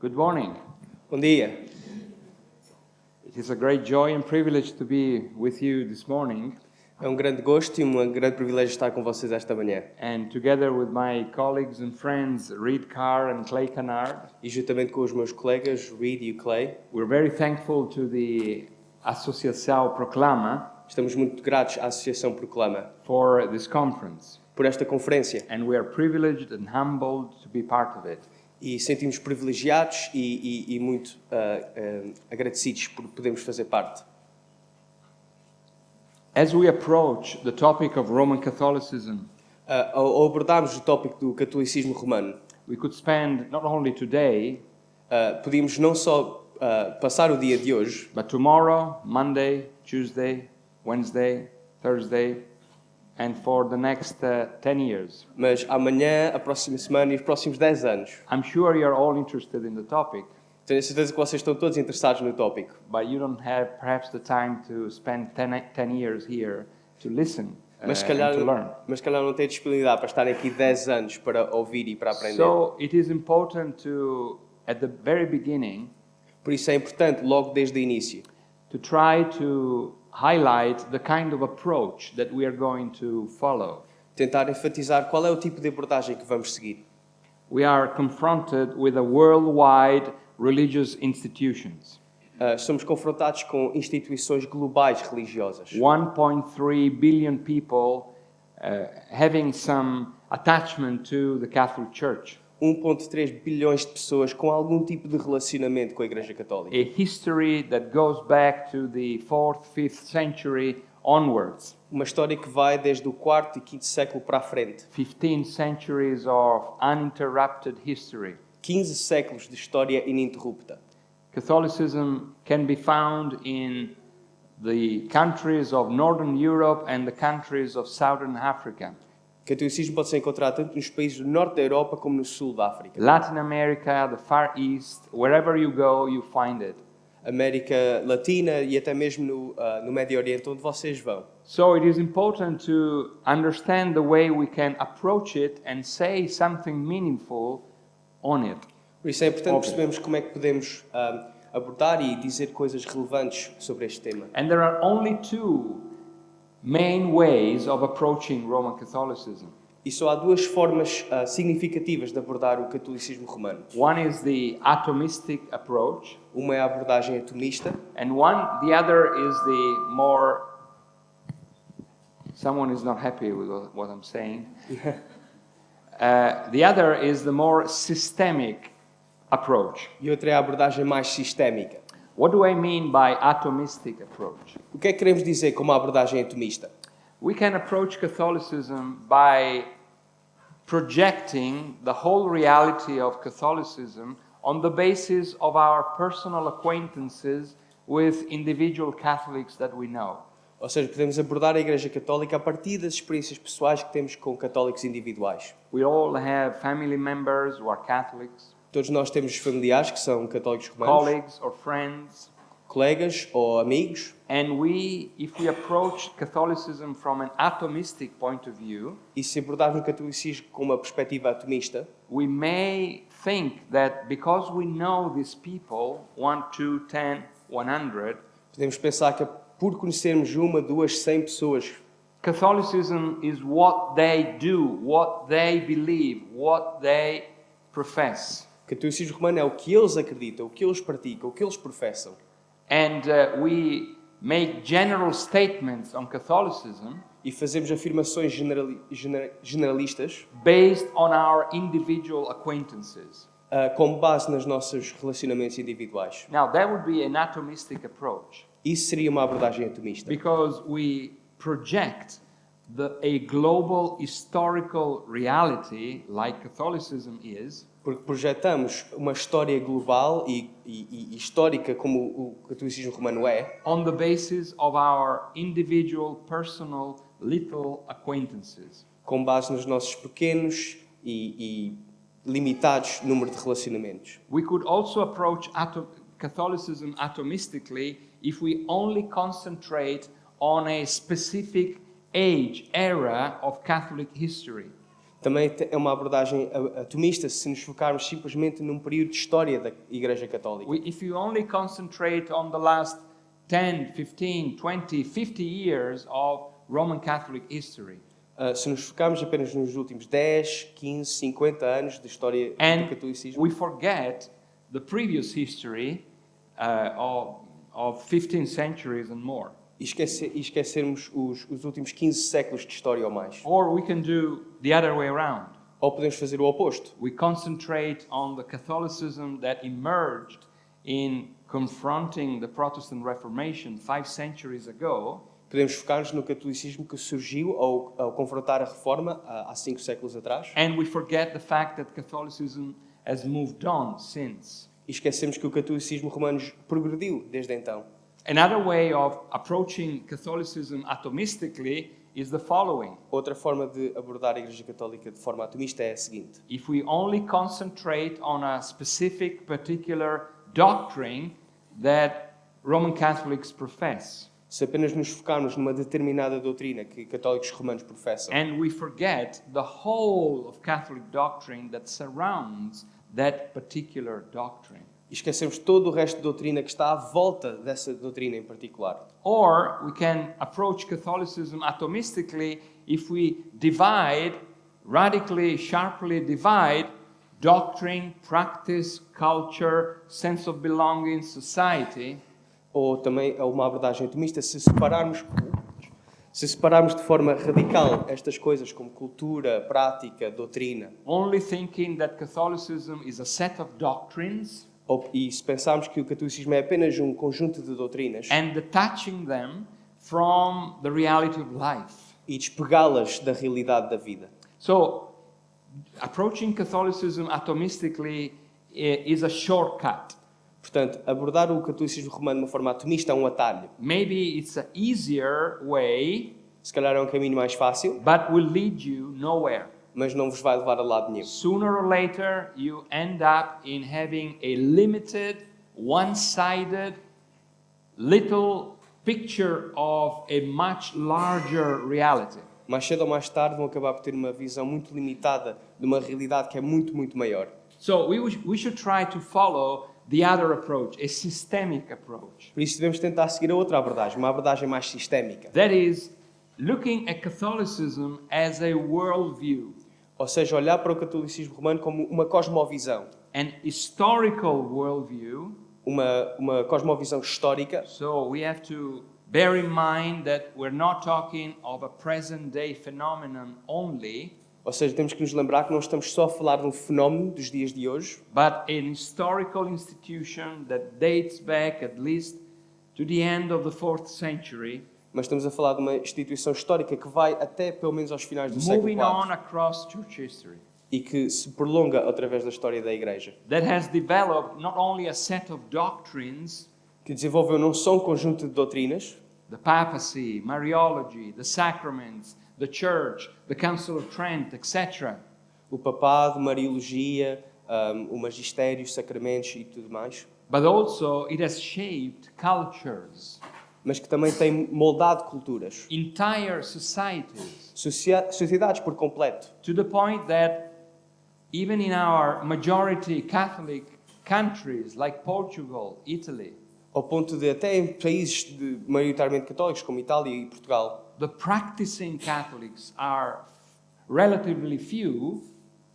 Good morning. Bom dia. It is a great joy and privilege to be with you this morning, É um grande gosto e um grande privilégio estar com vocês esta manhã. and together with my colleagues and friends Reed Carr and Clay Canard, E juntamente com os meus colegas Reed e Clay, we're very thankful to the Associação Proclama estamos muito gratos à Associação Proclama for this conference, por esta conferência and we are privileged and humbled to be part of it. e sentimos privilegiados e muito agradecidos por podermos fazer parte. As we approach the topic of Roman Catholicism, Ao abordarmos o tópico do catolicismo romano, we could spend not only today, podíamos não só passar o dia de hoje, but tomorrow, Monday, Tuesday, Wednesday, Thursday, and for the next 10 years. mas amanhã, a próxima semana e os próximos 10 anos. I'm sure you're all interested in the topic, Tenho certeza que vocês estão todos interessados no tópico. but you don't have perhaps the time to spend 10 years here to listen Mas se and to learn. calhar não tem disponibilidade para estarem aqui 10 anos para ouvir e para aprender. So it is important to, at the very beginning, Por isso é importante, logo desde o início, to try to highlight the kind of approach that we are going to follow. tentar enfatizar qual é o tipo de abordagem que vamos seguir. We are confronted with a worldwide religious institutions. Somos confrontados com instituições globais religiosas. 1.3 billion people having some attachment to the Catholic Church. 1,3 bilhões de pessoas com algum tipo de relacionamento com a Igreja Católica. A history that goes back to the 4th, 5th century onwards. Uma história que vai desde o 4º e 5º século para a frente. 15 centuries of uninterrupted history. 15 séculos de história ininterrupta. Catholicism can be found in the countries of Northern Europe and the countries of Southern Africa. O catolicismo pode ser encontrado tanto nos países do norte da Europa como no sul da África. Latin America, the Far East, wherever you go, you find it. América Latina e até mesmo no Médio Oriente, onde vocês vão. So it is important to understand the way we can approach it and say something meaningful on it. Por isso é importante Óbvio. percebermos como é que podemos abordar e dizer coisas relevantes sobre este tema. And there are only two main ways of approaching Roman Catholicism. E só há duas formas significativas de abordar o catolicismo romano. One is the atomistic approach, Uma é a abordagem atomista and the other is the more. Someone is not happy with what I'm saying. The other is the more systemic approach. e outra é a abordagem mais sistémica. What do I mean by atomistic approach? O que é que queremos dizer com uma abordagem atomista? We can approach Catholicism by projecting the whole reality of Catholicism on the basis of our personal acquaintances with individual Catholics that we know. Ou seja, podemos abordar a Igreja Católica a partir das experiências pessoais que temos com católicos individuais. We all have family members who are Catholics, Todos nós temos familiares que são católicos romanos, colleagues or friends, colegas ou amigos, and if we approach Catholicism from an atomistic point of view, e se abordarmos o catolicismo com uma perspectiva atomista, we may think that because we know these people, 1, 2, 10, 100, podemos pensar que por conhecermos uma, duas, 100 pessoas, Catholicism is what they do, what they believe, what they profess. o catolicismo romano é o que eles acreditam, o que eles praticam, o que eles professam. And we make general statements on Catholicism E fazemos afirmações generalistas based on our individual acquaintances. com base nos nossos relacionamentos individuais. Now, that would be an atomistic approach Isso seria uma abordagem atomista. because we project a global historical reality like Catholicism is Porque projetamos uma história global e histórica como o catolicismo romano é, on the basis of our individual, personal, little acquaintances. com base nos nossos pequenos e limitados número de relacionamentos. We could also approach Catholicism atomistically if we only concentrate on a specific age, era of Catholic history. Também é uma abordagem atomista se nos focarmos simplesmente num período de história da Igreja Católica. If you only concentrate on the last 10, 15, 20, 50 years of Roman Catholic history, Se nos focarmos apenas nos últimos 10, 15, 50 anos de história do and catolicismo, we forget the previous history of 15 centuries and more. e esquecermos os últimos 15 séculos de história ou mais. Or we can do the other way around. Ou podemos fazer o oposto. We concentrate on the Catholicism that emerged in confronting the Protestant Reformation 5 centuries ago, Podemos focar-nos no catolicismo que surgiu ao confrontar a Reforma há 5 séculos atrás. and we forget the fact that Catholicism has moved on since. E esquecemos que o catolicismo romano progrediu desde então. Another way of approaching Catholicism atomistically is the following. Outra forma de abordar a Igreja Católica de forma atomista é a seguinte. If we only concentrate on a specific, particular doctrine that Roman Catholics profess, Se apenas nos focarmos numa determinada doutrina que católicos romanos professam, and we forget the whole of Catholic doctrine that surrounds that particular doctrine. e esquecemos todo o resto de doutrina que está à volta dessa doutrina em particular. Or we can approach Catholicism atomistically if we radically, sharply divide doctrine, practice, culture, sense of belonging, society, Ou também é uma abordagem atomista se separarmos de forma radical estas coisas como cultura, prática, doutrina, only thinking that Catholicism is a set of doctrines e se pensarmos que o catolicismo é apenas um conjunto de doutrinas and detaching them from the reality of life. e despegá-las da realidade da vida. So, approaching Catholicism atomistically is a shortcut. Portanto, abordar o catolicismo romano de uma forma atomista é um atalho. Maybe it's an easier way, Se calhar é um caminho mais fácil, but will lead you nowhere. mas não vos vai levar a lado nenhum. Sooner or later, you end up in having a limited, one-sided, little picture of a much larger reality. Mais cedo ou mais tarde vão acabar por ter uma visão muito limitada de uma realidade que é muito, muito maior. So we should try to follow the other approach, a systemic approach. Por isso devemos tentar seguir a outra abordagem, uma abordagem mais sistémica. That is, looking at Catholicism as a worldview, Ou seja, olhar para o catolicismo romano como uma cosmovisão, an historical worldview. uma cosmovisão histórica. So we have to bear in mind that we're not talking of a present-day phenomenon only, Ou seja, temos que nos lembrar que não estamos só a falar de um fenómeno dos dias de hoje, but an historical institution that dates back at least to the end of the 4th century, mas estamos a falar de uma instituição histórica que vai até pelo menos aos finais do século moving on IV across church history, e que se prolonga através da história da Igreja, that has developed not only a set of doctrines, que desenvolveu não só um conjunto de doutrinas, the papacy, Mariology, the sacraments, the church, the Council of Trent, etc., o papado, Mariologia, o magistério, os sacramentos e tudo mais, but also it has shaped cultures, mas que também tem moldado culturas, entire societies, sociedades por completo, to the point that even in our majority Catholic countries like Portugal, Italy, ao ponto de até em países maioritariamente católicos como Itália e Portugal, the practicing Catholics are relatively few,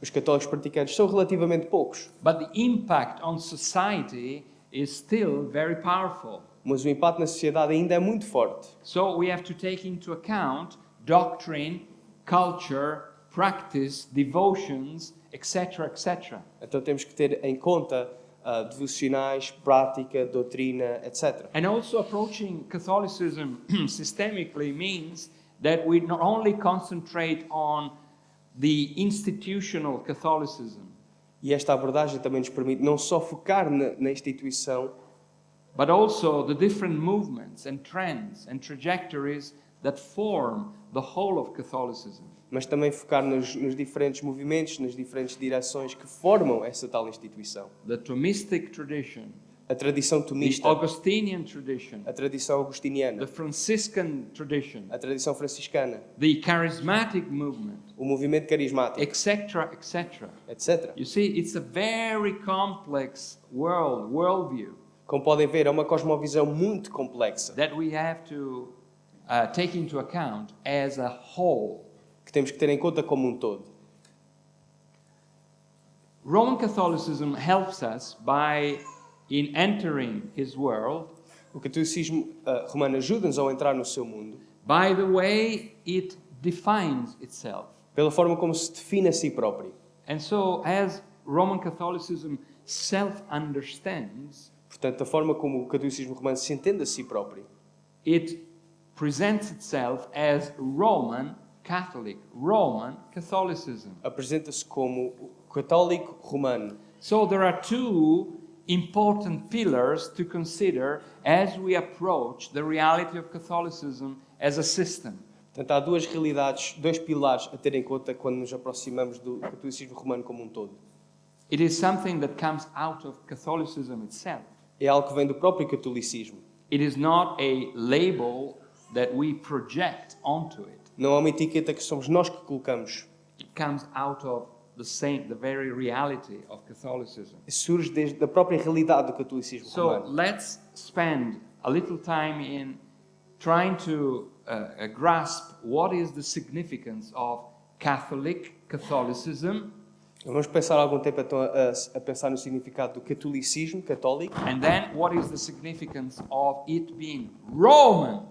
os católicos praticantes são relativamente poucos, but the impact on society is still very powerful. mas o impacto na sociedade ainda é muito forte. So we have to take into account doctrine, culture, practice, devotions, etc., etc. Então temos que ter em conta devocionais, prática, doutrina, etc. And also approaching Catholicism systemically means that we not only concentrate on the institutional Catholicism, E esta abordagem também nos permite não só focar na instituição, but also the different movements and trends and trajectories that form the whole of Catholicism. mas também focar nos diferentes movimentos, nas diferentes direções que formam essa tal instituição. The Thomistic tradition, A tradição the tomista, Augustinian tradition, a tradição the agostiniana, Franciscan tradition, a tradição franciscana, the charismatic movement, o movimento carismático, etc., etc. etc. You see, it's a very complex worldview Como podem ver, é uma cosmovisão muito complexa that we have to take into account as a whole. que temos que ter em conta como um todo. Roman Catholicism helps us by, in entering his world, O catolicismo romano ajuda-nos ao entrar no seu mundo by the way it defines itself. pela forma como se define a si próprio. And so, as Roman Catholicism self-understands, Portanto, a forma como o catolicismo romano se entende a si próprio, it presents itself as Roman Catholicism. apresenta-se como católico romano. So there are two important pillars to consider as we approach the reality of Catholicism as a system. Portanto, há duas realidades, dois pilares a ter em conta quando nos aproximamos do catolicismo romano como um todo. It is something that comes out of Catholicism itself. É algo que vem do próprio catolicismo. It is not a label that we project onto it. Não é uma etiqueta que somos nós que colocamos. It comes out of the very reality of Catholicism. Surge da própria realidade do catolicismo So romano. let's spend a little time in trying to grasp what is the significance of Catholicism, Vamos pensar algum tempo então a pensar no significado do catolicismo católico and then what is the significance of it being Roman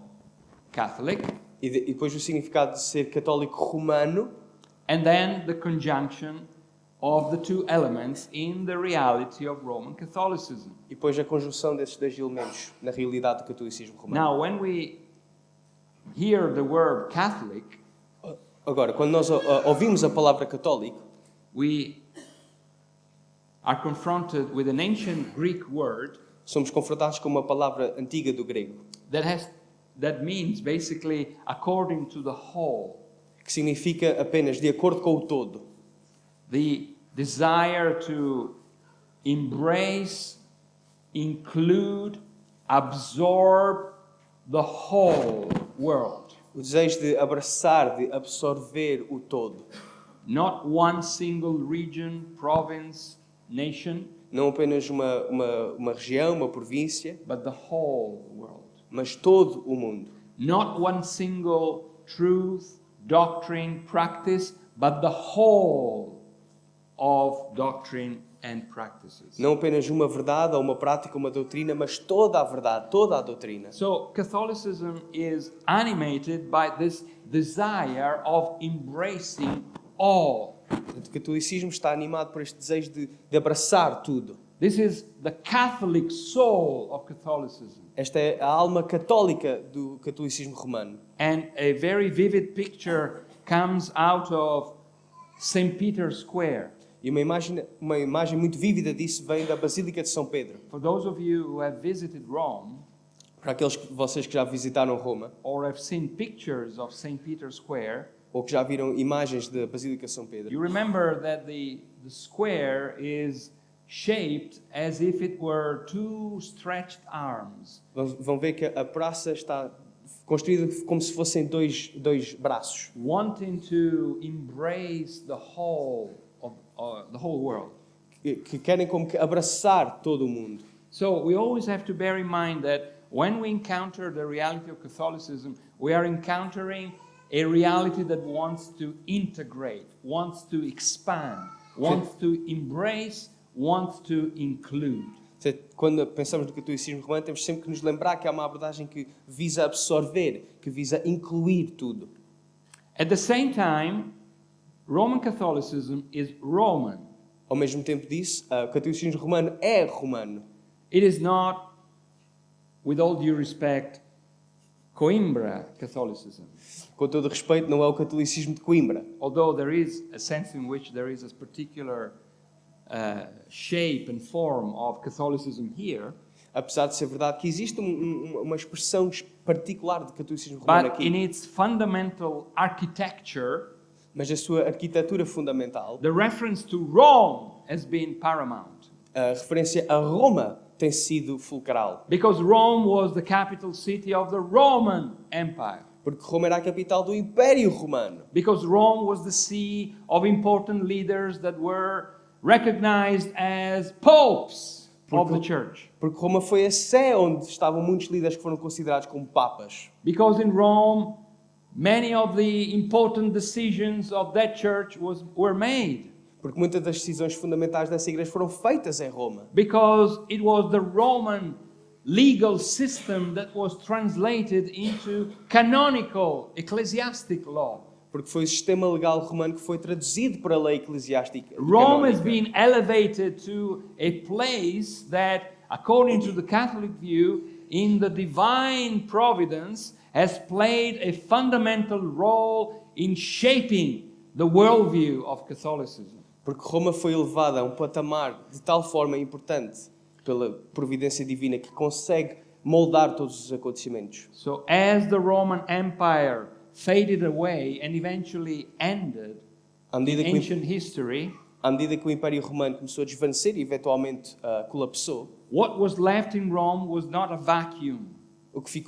Catholic, e depois o significado de ser católico romano and then the conjunction of the two elements in the reality of Roman Catholicism. e depois a conjunção desses dois elementos na realidade do catolicismo romano. Now, when we hear the word Catholic, Agora, quando nós ouvimos a palavra católico, we are confronted with an ancient Greek word somos confrontados com uma palavra antiga do grego, that means basically according to the whole. que significa apenas de acordo com o todo. The desire to embrace, include, absorb the whole world. O desejo de abraçar, de absorver o todo. Not one single region, province, nation, Não apenas uma região, uma província, but the whole world. mas todo o mundo. Not one single truth, doctrine, practice, but the whole of doctrine and practices. Não apenas uma verdade ou uma prática, uma doutrina, mas toda a verdade, toda a doutrina. So Catholicism is animated by this desire of embracing all. O catolicismo está animado por este desejo de abraçar tudo. This is the Catholic soul of Catholicism. Esta é a alma católica do catolicismo romano. And a very vivid picture comes out of St. Peter's Square. E uma imagem muito vívida disso vem da Basílica de São Pedro. For those of you who have visited Rome Para aqueles de vocês que já visitaram Roma, or have seen pictures of St. Peter's Square, ou que já viram imagens da Basílica de São you Pedro, remember that the square is shaped as if it were two stretched arms. vão ver que a praça está construída como se fossem dois braços, Wanting to embrace the whole of the whole world. que querem como que abraçar todo o mundo. So we always have to bear in mind that when we encounter the reality of Catholicism, we are encountering a reality that wants to integrate, wants to expand, wants to embrace, wants to include. Quando pensamos no catolicismo romano, temos sempre que nos lembrar que há uma abordagem que visa absorver, que visa incluir tudo. At the same time, Roman Catholicism is Roman. Ao mesmo tempo disso, o catolicismo romano é romano. It is not, with all due respect, Coimbra Catholicism. Com todo respeito, não é o catolicismo de Coimbra. Although there is a sense in which there is a particular shape and form of Catholicism here, Apesar de ser verdade que existe uma expressão particular de catolicismo romano but in aqui, its fundamental architecture, mas a sua arquitetura fundamental, the reference to Rome has been paramount. a referência a Roma tem sido fulcral. Because Rome was the capital city of the Roman Empire. Porque Roma era a capital do Império Romano. Because Rome was the seat of important leaders that were recognized as popes of the church. Porque Roma foi a sé onde estavam muitos líderes que foram considerados como papas. Because in Rome, many of the important decisions of that church were made. Porque muitas das decisões fundamentais dessa igreja foram feitas em Roma. Because it was the Roman legal system that was translated into canonical ecclesiastic law. Porque foi o sistema legal romano que foi traduzido para a lei eclesiástica. Rome has been elevated to a place that, according to the Catholic view, in the divine providence, has played a fundamental role in shaping the worldview of Catholicism. Porque Roma foi elevada a um patamar de tal forma importante pela providência divina que consegue moldar todos os acontecimentos. So as the Roman Empire faded away and eventually ended À medida que, ancient history, à medida que o Império Romano começou a desvanecer e eventualmente colapsou, what was left in Rome was not a vacuum, o que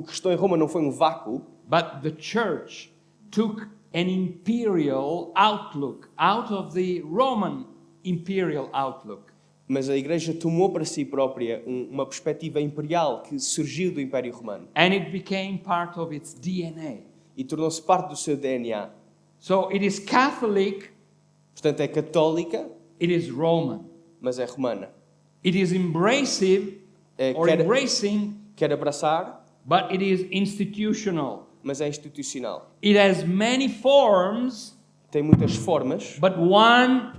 restou em Roma não foi um vácuo, but the church took an imperial outlook out of the Roman imperial outlook. mas a Igreja tomou para si própria uma perspectiva imperial que surgiu do Império Romano And it became part of its DNA. e tornou-se parte do seu DNA. So it is Catholic, Portanto, é católica, it is Roman. mas é romana. It is embracing or embracing, Quer abraçar, but it is institutional. mas é institucional. It has many forms, Tem muitas formas, but one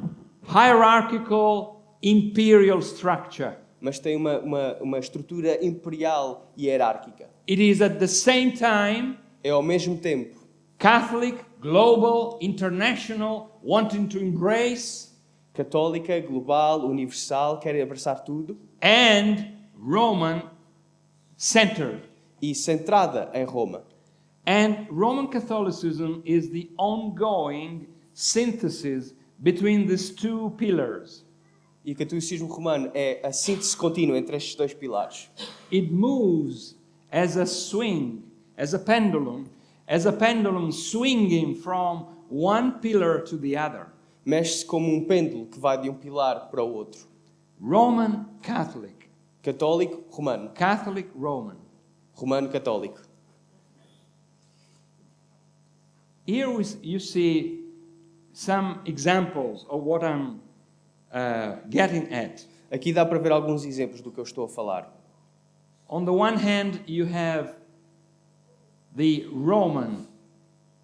hierarchical imperial structure. mas tem uma estrutura imperial e hierárquica. It is at the same time É ao mesmo tempo Catholic, global, international, wanting to embrace, católica, global, universal, quer abraçar tudo and Roman centered. e centrada em Roma. And Roman Catholicism is the ongoing synthesis between these two pillars. E o catolicismo romano é a síntese contínua entre estes dois pilares. It moves as a swing, as a pendulum swinging from one pillar to the other. Mexe-se como um pêndulo que vai de um pilar para o outro. Roman Catholic, Católico, romano. Catholic Roman. Romano, católico. Here you see some examples of what I'm getting at. Aqui dá para ver alguns exemplos do que eu estou a falar. On the one hand, you have the Roman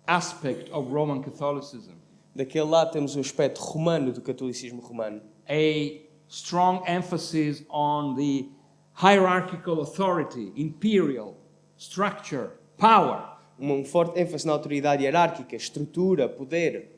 aspect of Roman Catholicism, Daquele lado temos o aspecto romano do catolicismo romano. a strong emphasis on the hierarchical authority, imperial structure, power. Forte ênfase na autoridade hierárquica, estrutura, poder.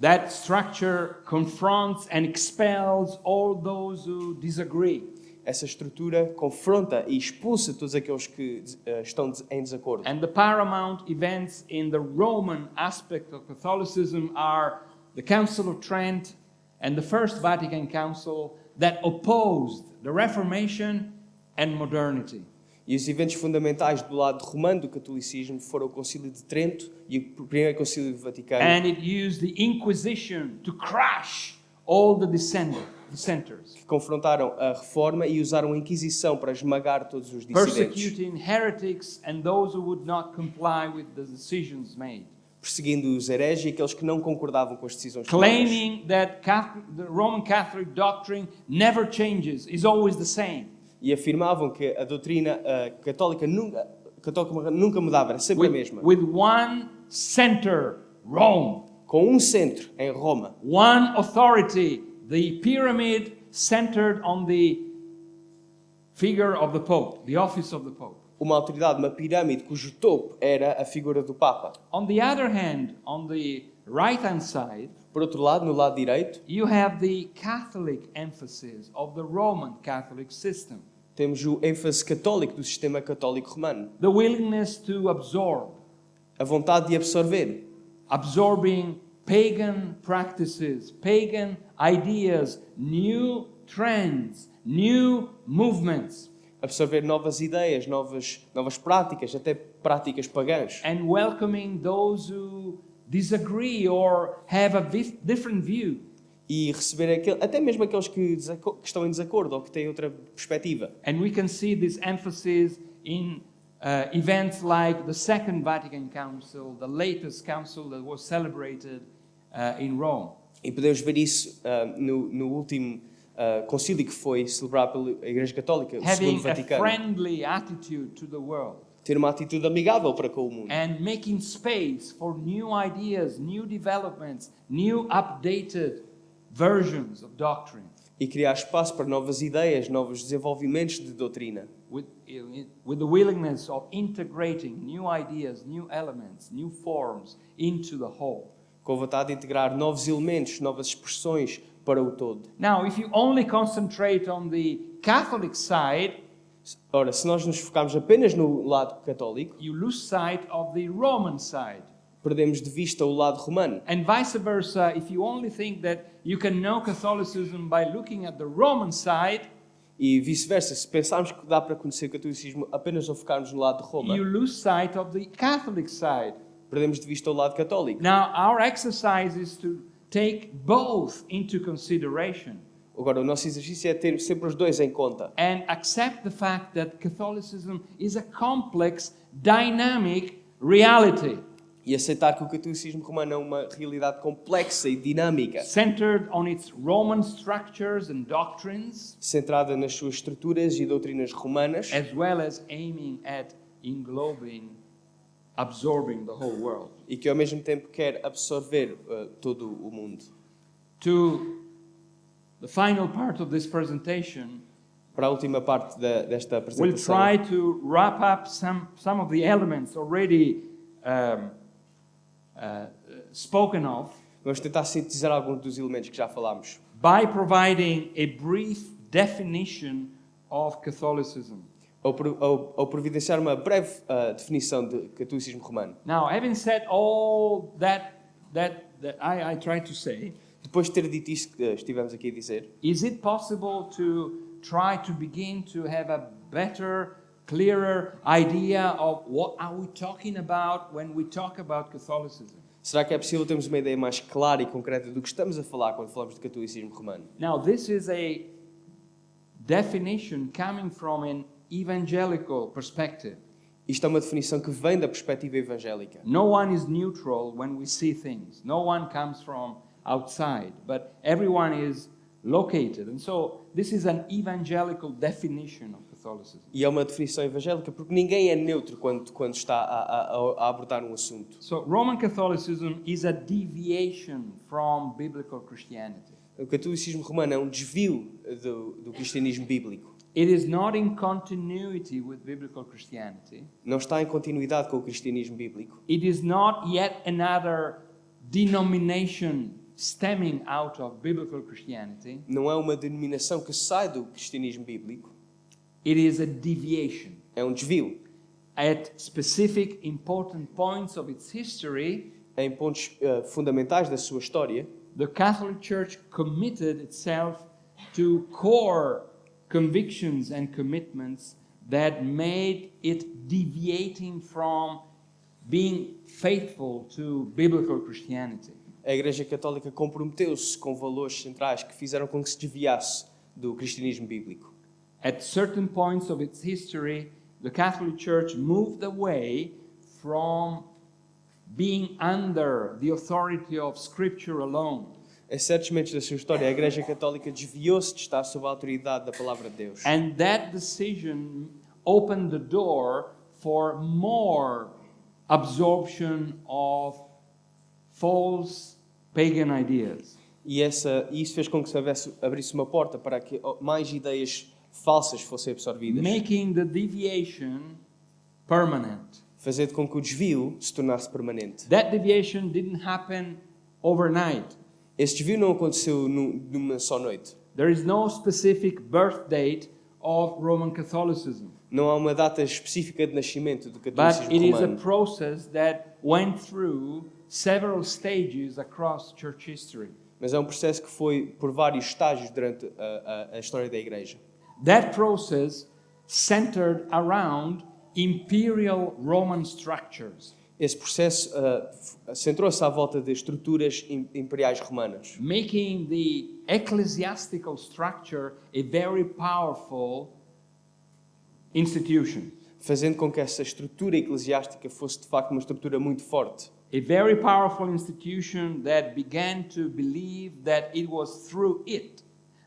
That structure confronts and expels all those who disagree. Essa estrutura confronta e expulsa todos aqueles que estão em desacordo. And the paramount events in the Roman aspect of Catholicism are the Council of Trent and the First Vatican Council that opposed the Reformation and modernity. E os eventos fundamentais do lado romano do catolicismo foram o Concílio de Trento e o Primeiro Concílio do Vaticano. And it used the Inquisition to crush all the dissenters, Que confrontaram a Reforma e usaram a Inquisição para esmagar todos os dissidentes, persecuting heretics and those who would not comply with the decisions made, perseguindo os hereges e aqueles que não concordavam com as decisões tomadas, claiming that the Roman Catholic doctrine never changes, is always the same. e afirmavam que a doutrina católica nunca mudava, era sempre a mesma. With one center, Rome. Com um centro em Roma, One authority, the pyramid centered on the figure of the Pope, the office of the Pope. uma autoridade, uma pirâmide cujo topo era a figura do Papa. On the other hand, on the right-hand side, Por outro lado, no lado direito, you have the Catholic emphasis of the Roman Catholic system. temos o ênfase católico do sistema católico romano. The willingness to absorb, A vontade de absorver, absorbing pagan practices, pagan ideas, new trends, new movements, Absorver novas ideias, novas práticas, até práticas pagãs. and welcoming those who disagree or have a different view. E receber até mesmo aqueles que estão em desacordo ou que têm outra perspectiva. And we can see this emphasis in events like the Second Vatican Council, the latest council that was celebrated in Rome. E podemos ver isso no último concílio que foi celebrado pela Igreja Católica, o Segundo Having a Vaticano. friendly attitude to the world Ter uma atitude amigável para com o mundo. and making space for new ideas, new developments, new updated versions of doctrine. E criar espaço para novas ideias, novos desenvolvimentos de doutrina. With the willingness of integrating new ideas, new elements, new forms into the whole. Com a vontade de integrar novos elementos, novas expressões para o todo. Now, if you only concentrate on the Catholic side, Ora, se nós nos focarmos apenas no lado católico, you lose sight of the Roman side. perdemos de vista o lado romano. And vice versa, if you only think that you can know Catholicism by looking at the Roman side, E vice-versa, se pensarmos que dá para conhecer o catolicismo apenas ao focarmos no lado de Roma, you lose sight of the Catholic side. perdemos de vista o lado católico. Now, our exercise is to take both into consideration Agora, o nosso exercício é ter sempre os dois em conta. and accept the fact that Catholicism is a complex, dynamic reality E aceitar que o catolicismo romano é uma realidade complexa e dinâmica, centered on its Roman structures and doctrines, centrada nas suas estruturas e doutrinas romanas, as well as aiming at englobing, absorbing the whole world. e que ao mesmo tempo quer absorver todo o mundo. To the final part of this presentation, Para a última parte desta we'll apresentação, try to wrap up some of the elements already spoken of vamos tentar sintetizar alguns dos elementos que já falámos, by providing a brief definition of Catholicism. ao providenciar uma breve definição de catolicismo romano. Now, having said all that I tried to say, Depois de ter dito isto que estivemos aqui a dizer, is it possible to try to begin to have a better, clearer idea of what are we talking about when we talk about Catholicism? será que é possível termos uma ideia mais clara e concreta do que estamos a falar quando falamos de catolicismo romano? Now, this is a definition coming from an evangelical perspective. Isto é uma definição que vem da perspectiva evangélica. No one is neutral when we see things. No one comes from outside, but everyone is located. And so this is an evangelical definition of Catholicism. E é uma definição evangélica porque ninguém é neutro quando está a abordar um assunto. So Roman Catholicism is a deviation from biblical Christianity. O catolicismo romano é um desvio do cristianismo bíblico. It is not in continuity with biblical Christianity. Não está em continuidade com o cristianismo bíblico. It is not yet another denomination stemming out of biblical Christianity. Não é uma denominação que sai do cristianismo bíblico. It is a deviation. É um desvio. At specific important points of its history, Em pontos fundamentais da sua história, the Catholic Church committed itself to core convictions and commitments that made it deviating from being faithful to biblical Christianity. a Igreja Católica comprometeu-se com valores centrais que fizeram com que se desviasse do cristianismo bíblico. At certain points of its history, the Catholic Church moved away from being under the authority of Scripture alone. Em certos momentos da sua história, a Igreja Católica desviou-se de estar sob a autoridade da Palavra de Deus. And that decision opened the door for more absorption of false pagan ideas. E isso fez com que se abrisse uma porta para que mais ideias falsas fossem absorvidas, Making the deviation permanent. fazendo com que o desvio se tornasse permanente. That deviation didn't happen overnight. Esse desvio não aconteceu numa só noite. There is no specific birth date of Roman Catholicism. Não há uma data específica de nascimento do But catolicismo it is a romano. process that went through several stages across church history. Mas é um processo que foi por vários estágios durante a história da Igreja. That process centered around imperial Roman structures, Esse processo centrou-se à volta de estruturas imperiais romanas, making the ecclesiastical structure a very powerful institution. fazendo com que essa estrutura eclesiástica fosse de facto uma estrutura muito forte. A very powerful institution that began to believe that it was through it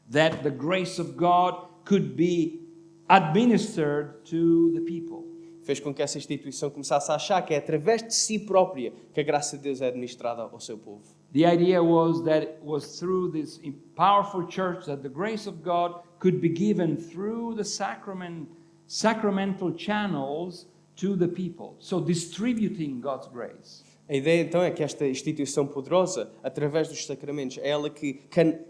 that the grace of God could be administered to the people. Fez com que essa instituição começasse a achar que é através de si própria que a graça de Deus é administrada ao seu povo. The idea was that it was through this powerful church that the grace of God could be given through the sacramental channels to the people. So distributing God's grace. A ideia então é que esta instituição poderosa, através dos sacramentos, é ela que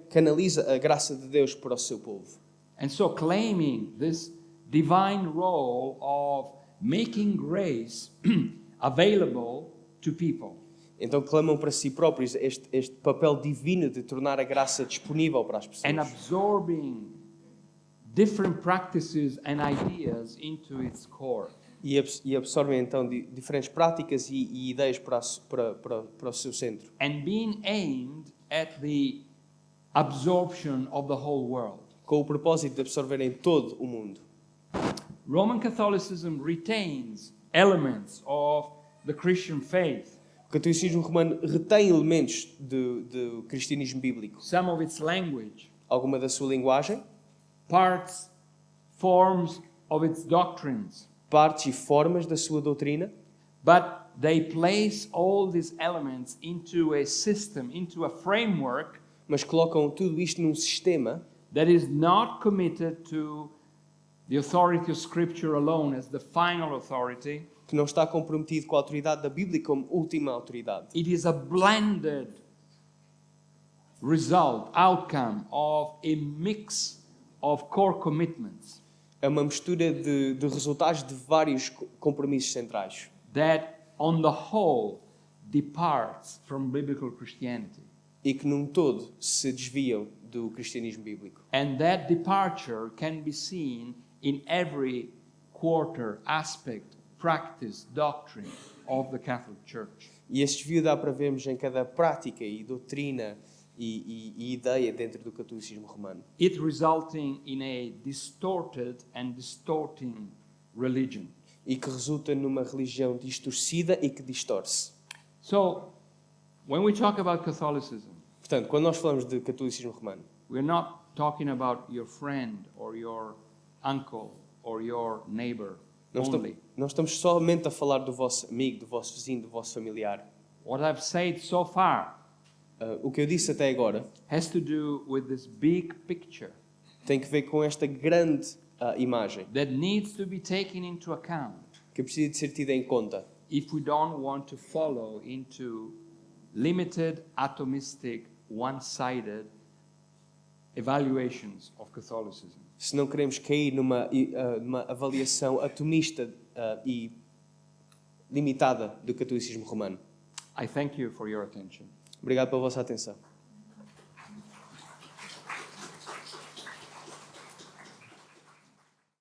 canaliza a graça de Deus para o seu povo. And so claiming this divine role of making grace available to people. Então clamam para si próprios este papel divino de tornar a graça disponível para as And pessoas. absorbing different practices and ideas into its core. E absorvem então diferentes práticas e ideias para o seu centro. And being aimed at the absorption of the whole world. Com o propósito de absorverem todo o mundo. Roman Catholicism retains elements of the Christian faith, O catolicismo romano retém elementos do cristianismo bíblico. some of its language, Alguma da sua linguagem, parts, forms of its doctrines, partes e formas da sua doutrina, but they place all these elements into a system, into a framework mas colocam tudo isto num sistema that is not committed to the authority of Scripture alone as the final authority. que não está comprometido com a autoridade da Bíblia como última autoridade. It is a blended outcome of a mix of core commitments É uma mistura de resultados de vários compromissos centrais, that, on the whole, departs from biblical Christianity. e que num todo se desviam do cristianismo bíblico. And that departure can be seen in every quarter aspect, practice, doctrine of the Catholic Church. E esse desvio dá para vermos em cada prática e doutrina e ideia dentro do catolicismo romano. It resulting in a distorted and distorting religion. E que resulta numa religião distorcida e que distorce. So, when we talk about Catholicism, Portanto, quando nós falamos de catolicismo romano, we're not talking about your friend or your uncle or your neighbor only. não estamos somente a falar do vosso amigo, do vosso vizinho, do vosso familiar. What I've said so far O que eu disse até agora has to do with this big picture tem que ver com esta grande imagem that needs to be taken into account que precisa de ser tida em conta if we don't want to follow into limited, atomistic, one-sided evaluations of Catholicism. se não queremos cair numa avaliação atomista e limitada do catolicismo romano. I thank you for your attention. Obrigado pela vossa atenção.